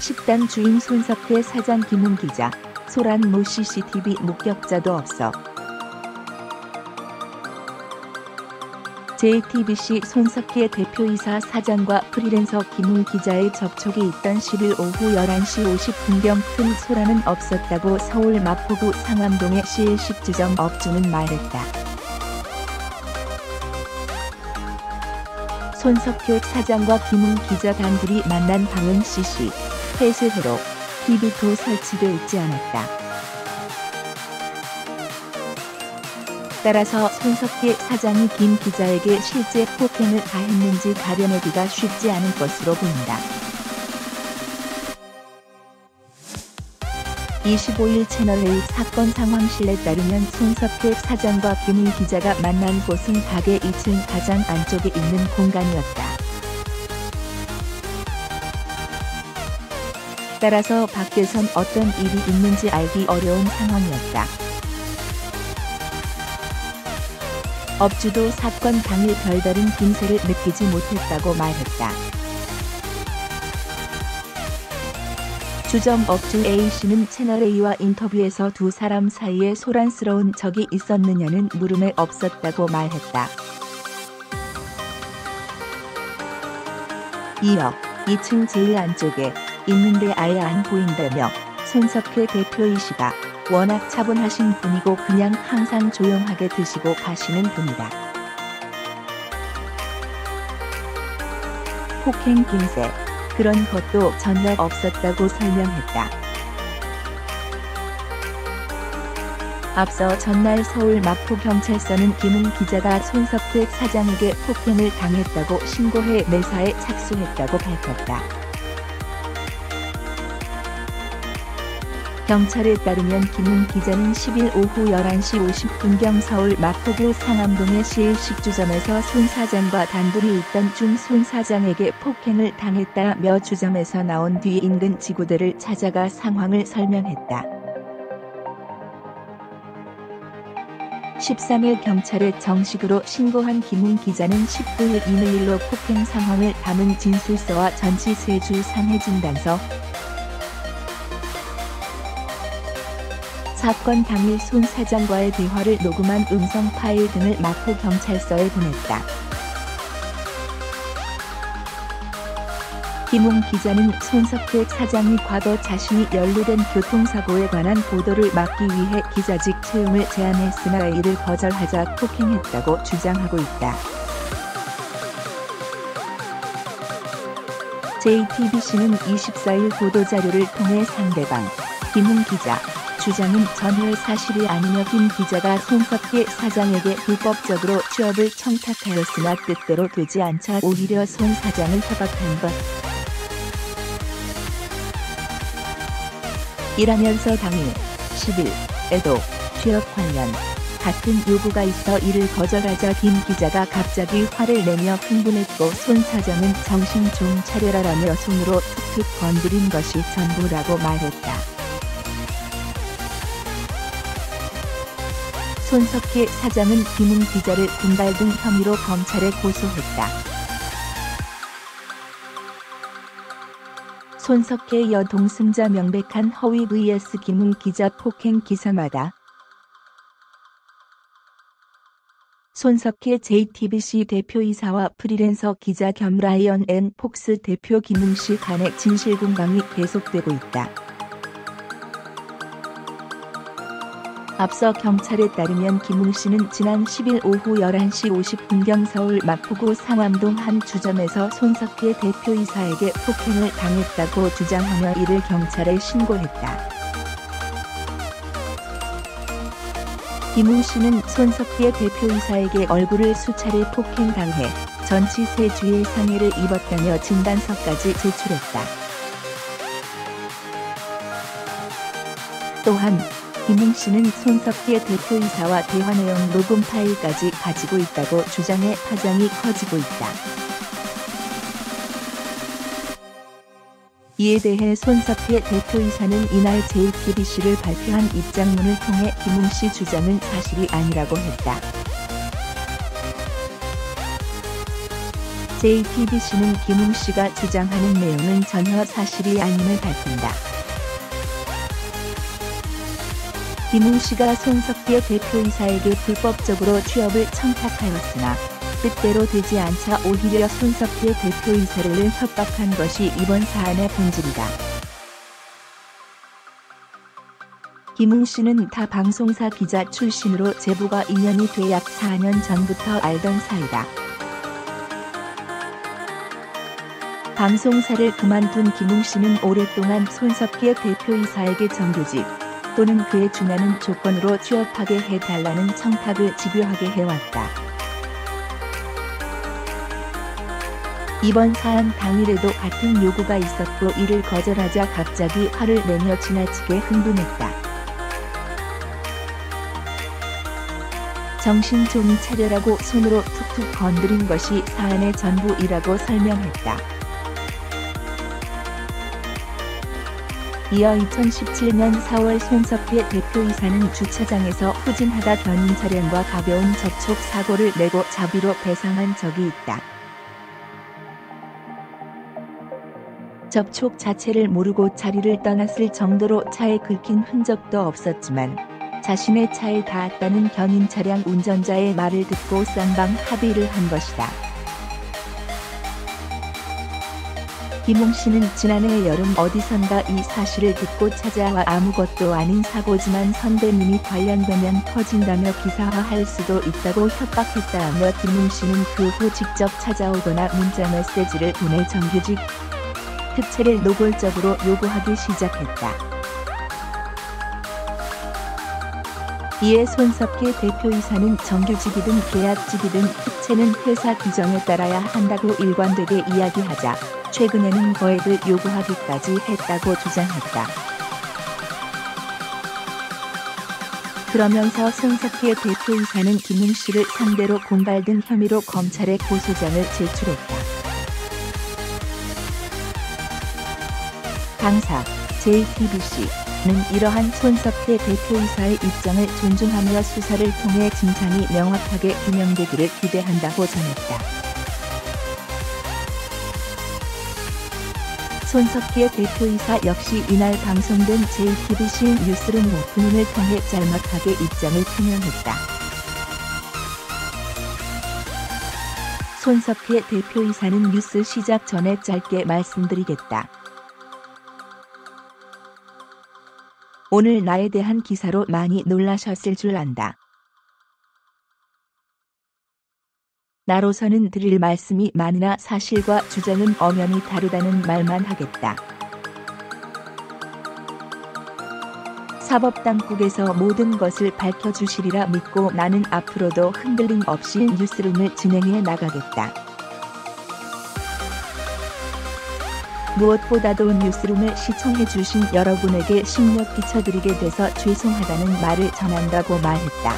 식당 주인 손석회 사장 김웅 기자, 소란 모 CCTV 목격자도 없어. JTBC 손석회 대표이사 사장과 프리랜서 김웅 기자의 접촉이 있던 10일 오후 11시 50분경 큰 소란은 없었다고 서울 마포구 상암동의 시일식주점 업주는 말했다. 손석회 사장과 김웅 기자 단둘이 만난 방은 CC, 폐쇄회로 TV도 설치돼 있지 않았다. 따라서 손석회 사장이 김 기자에게 실제 폭행을 가했는지 가려내기가 쉽지 않은 것으로 보인다. 25일 채널A 사건 상황실에 따르면 손석회 사장과 김웅 기자가 만난 곳은 가게 2층 가장 안쪽에 있는 공간이었다. 따라서 밖에선 어떤 일이 있는지 알기 어려운 상황이었다. 업주도 사건 당일 별다른 김새를 느끼지 못했다고 말했다. 주점 업주 A씨는 채널A와 인터뷰에서 두 사람 사이에 소란스러운 적이 있었느냐는 물음에 없었다고 말했다. 이어 2층 제일 안쪽에 있는데 아예 안 보인다며 손석회 대표이시가 워낙 차분하신 분이고 그냥 항상 조용하게 드시고 가시는 분이다. 폭행 김새, 그런 것도 전혀 없었다고 설명했다. 앞서 전날 서울 마포경찰서는 김웅 기자가 손석회 사장에게 폭행을 당했다고 신고해 내사에 착수했다고 밝혔다. 경찰에 따르면 김웅 기자는 10일 오후 11시 50분경 서울 마포구 상암동의 시일식주점에서 손 사장과 단둘이 있던 중 손 사장에게 폭행을 당했다며 주점에서 나온 뒤 인근 지구대를 찾아가 상황을 설명했다. 13일 경찰에 정식으로 신고한 김웅 기자는 19일 이메일로 폭행 상황을 담은 진술서와 전치세주 상해진단서, 사건 당일 손 사장과의 대화를 녹음한 음성 파일 등을 마포경찰서에 보냈다. 김웅 기자는 손석회 사장이 과거 자신이 연루된 교통사고에 관한 보도를 막기 위해 기자직 채용을 제안했으나 이를 거절하자 폭행했다고 주장하고 있다. JTBC는 24일 보도자료를 통해 상대방, 김웅 기자, 주장은 전혀 사실이 아니며 김 기자가 손석회 사장에게 불법적으로 취업을 청탁하였으나 뜻대로 되지 않자 오히려 손 사장을 협박한 것 이라면서 당일 10일에도 취업 관련 같은 요구가 있어 이를 거절하자 김 기자가 갑자기 화를 내며 흥분했고 손 사장은 정신 좀 차려라라며 손으로 툭툭 건드린 것이 전부라고 말했다. 손석회 사장은 김웅 기자를 분발 등 혐의로 검찰에 고소했다. 손석회 여동 승자 명백한 허위 vs 김웅 기자 폭행 기사마다 손석회 JTBC 대표이사와 프리랜서 기자 겸 라이언 앤 폭스 대표 김웅 씨 간의 진실 공방이 계속되고 있다. 앞서 경찰에 따르면 김웅 씨는 지난 10일 오후 11시 50분경 서울 마포구 상암동 한 주점에서 손석회 대표이사에게 폭행을 당했다고 주장하며 이를 경찰에 신고했다. 김웅 씨는 손석회 대표이사에게 얼굴을 수차례 폭행당해 전치세주의 상해를 입었다며 진단서까지 제출했다. 또한 김웅 씨는 손석회 대표이사와 대화 내용 녹음 파일까지 가지고 있다고 주장해 파장이 커지고 있다. 이에 대해 손석회 대표이사는 이날 JTBC를 발표한 입장문을 통해 김웅 씨 주장은 사실이 아니라고 했다. JTBC는 김웅 씨가 주장하는 내용은 전혀 사실이 아님을 밝힌다. 김웅 씨가 손석희 대표이사에게 불법적으로 취업을 청탁하였으나 뜻대로 되지 않자 오히려 손석희 대표이사를 협박한 것이 이번 사안의 본질이다. 김웅 씨는 타 방송사 기자 출신으로 제보가 인연이 돼 약 4년 전부터 알던 사이다. 방송사를 그만둔 김웅 씨는 오랫동안 손석희 대표이사에게 정규직 또는 그에 준하는 조건으로 취업하게 해달라는 청탁을 집요하게 해왔다. 이번 사안 당일에도 같은 요구가 있었고 이를 거절하자 갑자기 화를 내며 지나치게 흥분했다. 정신 좀 차려라고 손으로 툭툭 건드린 것이 사안의 전부이라고 설명했다. 이어 2017년 4월 손석희 대표이사는 주차장에서 후진하다 견인 차량과 가벼운 접촉 사고를 내고 자비로 배상한 적이 있다. 접촉 자체를 모르고 자리를 떠났을 정도로 차에 긁힌 흔적도 없었지만 자신의 차에 닿았다는 견인 차량 운전자의 말을 듣고 쌍방 합의를 한 것이다. 김웅 씨는 지난해 여름 어디선가 이 사실을 듣고 찾아와 아무것도 아닌 사고지만 선배님이 관련되면 터진다며 기사화할 수도 있다고 협박했다며 김웅 씨는 그 후 직접 찾아오거나 문자 메시지를 보내 정규직 특채를 노골적으로 요구하기 시작했다. 이에 손석희 대표이사는 정규직이든 계약직이든 특채는 회사 규정에 따라야 한다고 일관되게 이야기하자 최근에는 거액을 요구하기까지 했다고 주장했다. 그러면서 손석희 대표이사는 김웅 씨를 상대로 공갈 등 혐의로 검찰에 고소장을 제출했다. 당사 JTBC는 이러한 손석희 대표이사의 입장을 존중하며 수사를 통해 진상이 명확하게 규명되기를 기대한다고 전했다. 손석희 대표이사 역시 이날 방송된 JTBC 뉴스룸 오프닝을 통해 짤막하게 입장을 표명했다. 손석희 대표이사는 뉴스 시작 전에 짧게 말씀드리겠다. 오늘 나에 대한 기사로 많이 놀라셨을 줄 안다. 나로서는 드릴 말씀이 많으나 사실과 주장은 엄연히 다르다는 말만 하겠다. 사법당국에서 모든 것을 밝혀주시리라 믿고 나는 앞으로도 흔들림 없이 뉴스룸을 진행해 나가겠다. 무엇보다도 뉴스룸을 시청해주신 여러분에게 심려 끼쳐드리게 돼서 죄송하다는 말을 전한다고 말했다.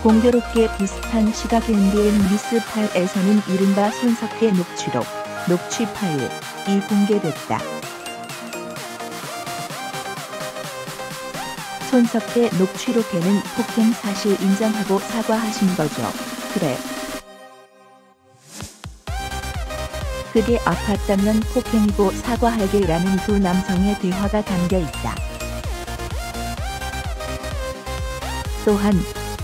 공교롭게 비슷한 시각 MBN 뉴스8에서는 이른바 손석희 녹취록, 녹취 파일이 공개됐다. 손석희 녹취록에는 폭행 사실 인정하고 사과하신 거죠. 그래. 그게 아팠다면 폭행이고 사과할게라는 두 남성의 대화가 담겨 있다. 또한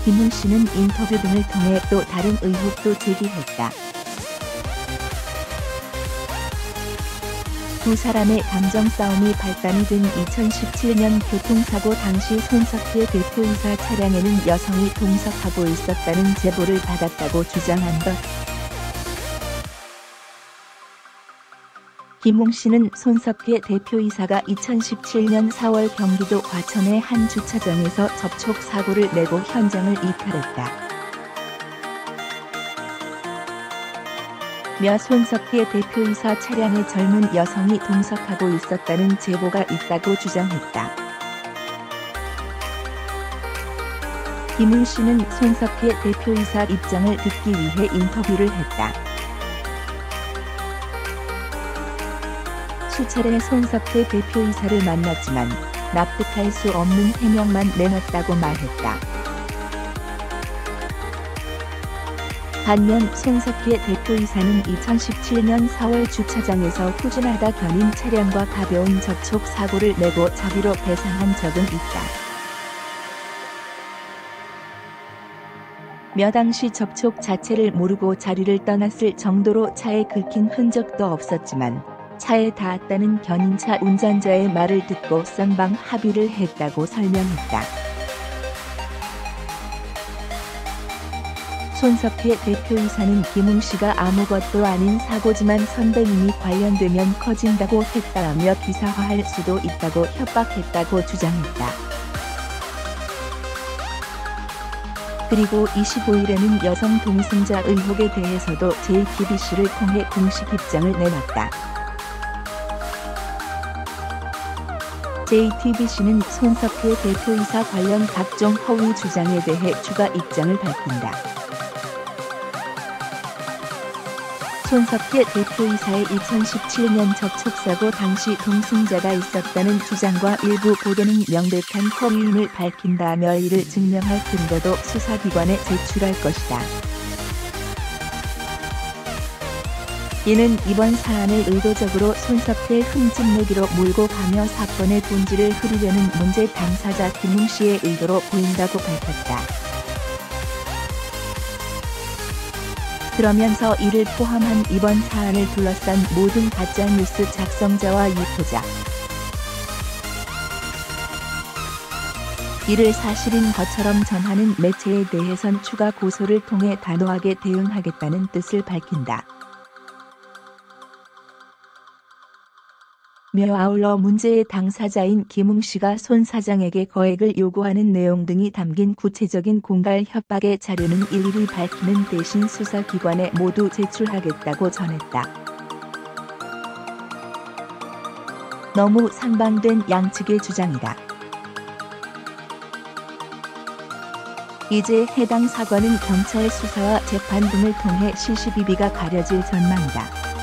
김웅 씨는 인터뷰 등을 통해 또 다른 의혹도 제기했다. 두 사람의 감정 싸움이 발단이 된 2017년 교통사고 당시 손석희 대표이사 차량에는 여성이 동석하고 있었다는 제보를 받았다고 주장한 것. 김웅 씨는 손석희 대표이사가 2017년 4월 경기도 과천의 한 주차장에서 접촉 사고를 내고 현장을 이탈했다. 며 손석희 대표이사 차량에 젊은 여성이 동석하고 있었다는 제보가 있다고 주장했다. 김웅 씨는 손석희 대표이사 입장을 듣기 위해 인터뷰를 했다. 수차례 손석희 대표이사를 만났지만 납득할 수 없는 해명만 내놨다고 말했다. 반면 손석희 대표이사는 2017년 4월 주차장에서 후진하다 견인 차량과 가벼운 접촉 사고를 내고 자비로 배상한 적은 있다. 며 당시 접촉 자체를 모르고 자리를 떠났을 정도로 차에 긁힌 흔적도 없었지만 차에 닿았다는 견인차 운전자의 말을 듣고 쌍방 합의를 했다고 설명했다. 손석희 대표이사는 김웅 씨가 아무것도 아닌 사고지만 선배님이 관련되면 커진다고 했다며 기사화할 수도 있다고 협박했다고 주장했다. 그리고 25일에는 여성 동승자 의혹에 대해서도 JTBC를 통해 공식 입장을 내놨다. JTBC는 손석희 대표이사 관련 각종 허위 주장에 대해 추가 입장을 밝힌다. 손석희 대표이사의 2017년 접촉사고 당시 동승자가 있었다는 주장과 일부 보도는 명백한 허위임을 밝힌다며 이를 증명할 근거도 수사기관에 제출할 것이다. 이는 이번 사안을 의도적으로 손석희의 흠집내기로 몰고 가며 사건의 본질을 흐리려는 문제 당사자 김웅 씨의 의도로 보인다고 밝혔다. 그러면서 이를 포함한 이번 사안을 둘러싼 모든 가짜뉴스 작성자와 유포자, 이를 사실인 것처럼 전하는 매체에 대해선 추가 고소를 통해 단호하게 대응하겠다는 뜻을 밝힌다. 며 아울러 문제의 당사자인 김웅 씨가 손 사장에게 거액을 요구하는 내용 등이 담긴 구체적인 공갈 협박의 자료는 일일이 밝히는 대신 수사기관에 모두 제출하겠다고 전했다. 너무 상반된 양측의 주장이다. 이제 해당 사건은 경찰 수사와 재판 등을 통해 시시비비가 가려질 전망이다.